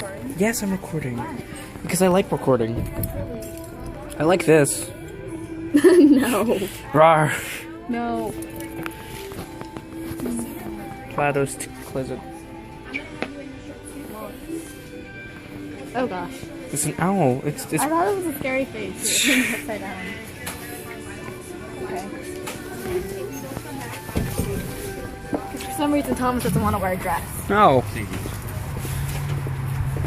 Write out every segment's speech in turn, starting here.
recording? Yes, I'm recording. Because I like recording. I like this. No. Rawr. No. GLaDOS Clizzard. Oh gosh. It's an owl. It's I thought it was a scary face. It was upside down. Okay. For some reason, Thomas doesn't want to wear a dress. no.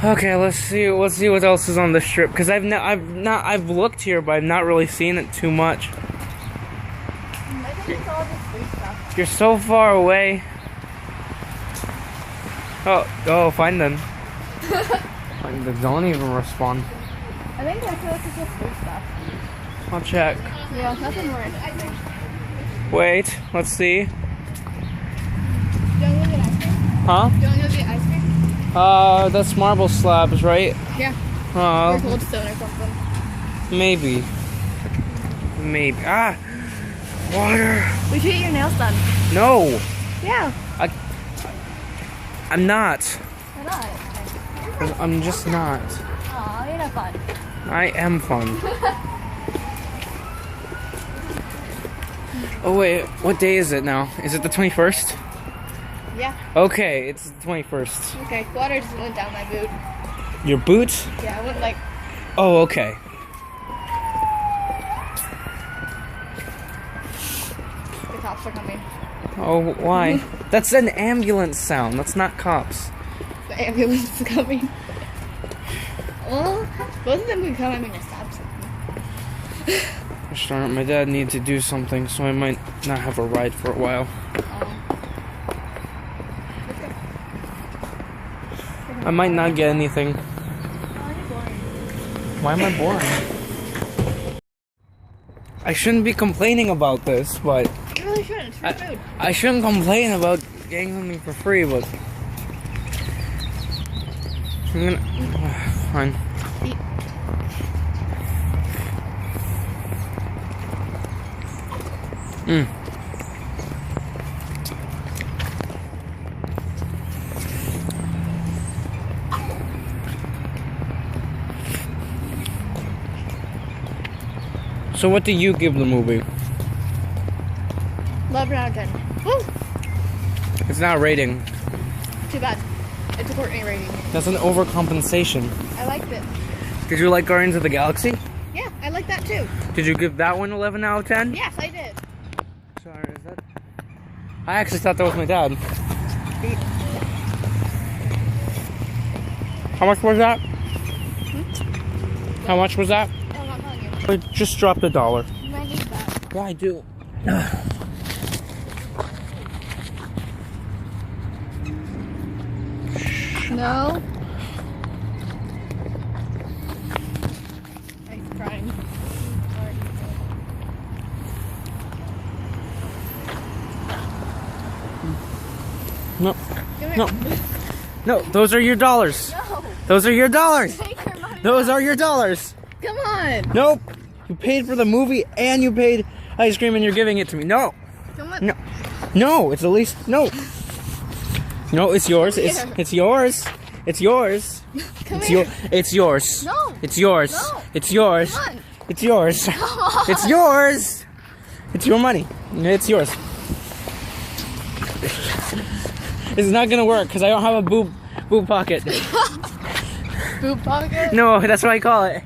Okay, let's see what else is on the strip. Cause I've looked here, but I've not really seen it too much. I think it's all just free stuff. You're so far away. Oh, find them. Find them. Don't even respond. I think it's just free stuff. I'll check. Yeah, nothing more in it, I think. Wait, let's see. Do you want to get ice cream? Huh? Do you want to get ice cream? That's marble slabs, right? Yeah. Or Uh, Cold Stone or something. maybe. Maybe. Ah! Water! We should get your nails done. No! Yeah. I'm not. Why not? I'm just not. Aw, you're not fun. I am fun. Oh wait, what day is it now? Is it the 21st? Yeah. Okay, it's the 21st. Okay, water just went down my boot. Your boots? Yeah, I went like... Oh, okay. The cops are coming. Oh, why? That's an ambulance sound. That's not cops. The ambulance is coming. Well, both of them could come. I'm gonna stop something. Gosh darn it, my dad needs to do something, so I might not have a ride for a while. I might not get anything. Why am I boring? I shouldn't be complaining about this, but You really shouldn't. It's free food. I shouldn't complain about getting something for free, but I'm gonna fine. Eat. So what do you give the movie? 11 out of 10. Woo! It's not a rating. Too bad. It's a Courtney rating. That's an overcompensation. I liked it. Did you like Guardians of the Galaxy? Yeah, I like that too. Did you give that one 11 out of 10? Yes, I did. Sorry, is that... I actually thought that was my dad. How much was that? How much was that? I'm not telling you. I just dropped $1. You might need that. Yeah, I do. No. I'm crying. No. Come here. No. No, those are your dollars. No. Those are your dollars. Take your money. Those are your dollars. Come on. Nope. You paid for the movie and you paid ice cream and you're giving it to me. No. Come on. No. No, it's at least no. No, it's yours. It's yours. It's yours. Come It's here. it's yours. No. It's yours. No. It's yours. Come on. It's yours. Come on. It's yours. It's your money. It's yours. It's not gonna work because I don't have a boob pocket. Boob pocket? No, that's what I call it.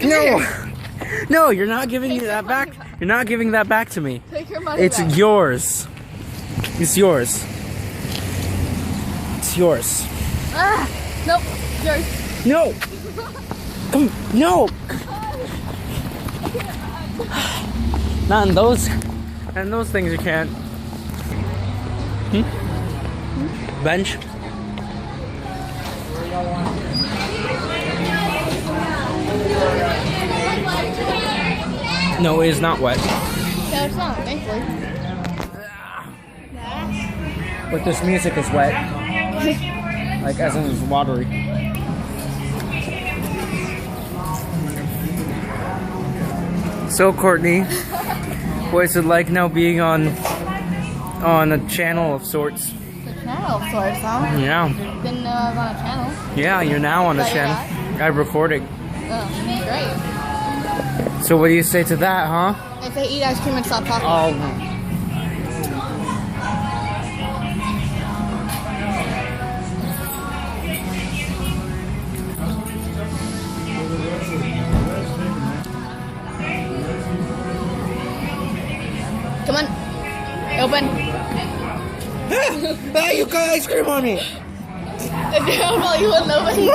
No. No, you're not giving me that back. You're not giving that back to me. Take your money It's back. yours. It's yours. It's yours. Ah, nope. Yours. No. Come. No. Not in those. And those things you can't. Bench. No, it is not wet. No, it's not, thankfully. But this music is wet. Like, as in it's watery. So, Courtney, what is it like now being on a channel of sorts? The channel of sorts, huh? Yeah. Didn't know I was on a channel. Yeah, you're now on the Is that your channel. I'm recording. Oh, great. So what do you say to that, huh? If they eat ice cream and stop talking. Oh. Come on. Open. Hey, you got ice cream on me! If you don't know, you wouldn't open.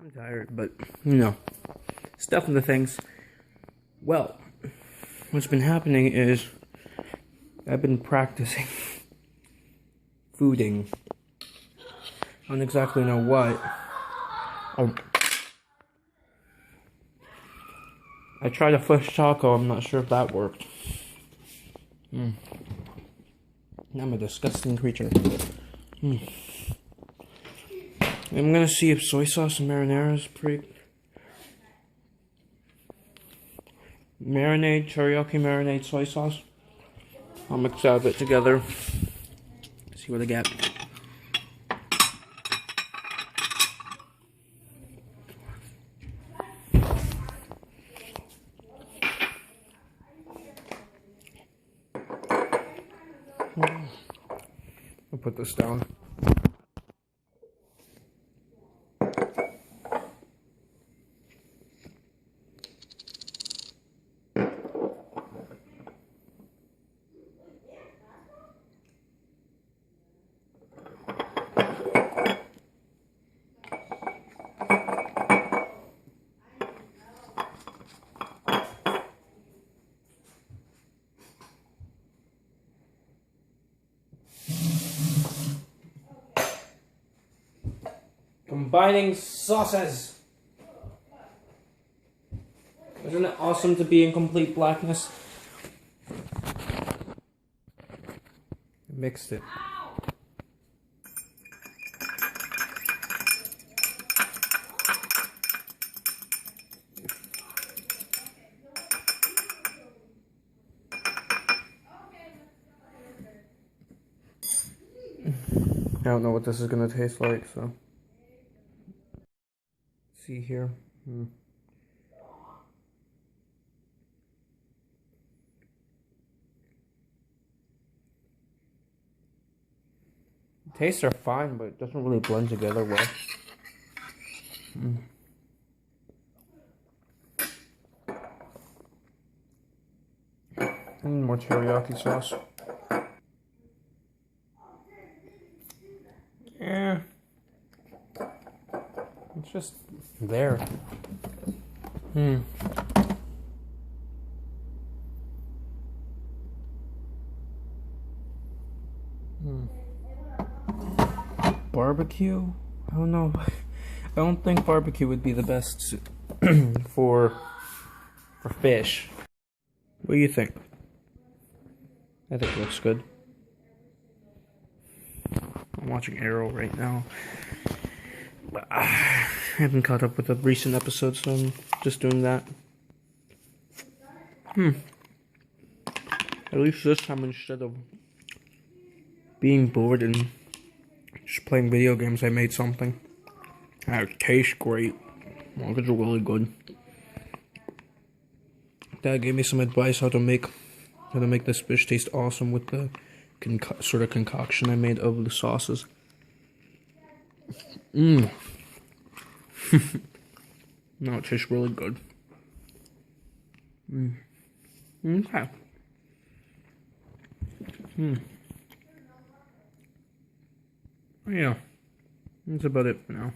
I'm tired, but, you know, stuff and the things. Well, what's been happening is I've been practicing fooding. I don't exactly know what. Oh. I tried a fish taco, I'm not sure if that worked. I'm a disgusting creature. I'm gonna see if soy sauce and marinara is pretty... Marinade, teriyaki marinade soy sauce. I'll mix all of it together. See what I get. I'll put this down. Combining sauces. Isn't it awesome to be in complete blackness? I mixed it. I don't know what this is gonna taste like, so. See here. Tastes are fine, but it doesn't really blend together well. More teriyaki sauce. Yeah. It's just there. Barbecue? I don't know. I don't think barbecue would be the best for fish. What do you think? I think it looks good. I'm watching Arrow right now. But I haven't caught up with the recent episodes, so I'm just doing that. At least this time, instead of being bored and just playing video games, I made something. It tastes great. Well, it's really good. Dad gave me some advice how to make this fish taste awesome with the sort of concoction I made of the sauces. No, it tastes really good. Okay. Yeah, that's about it for now.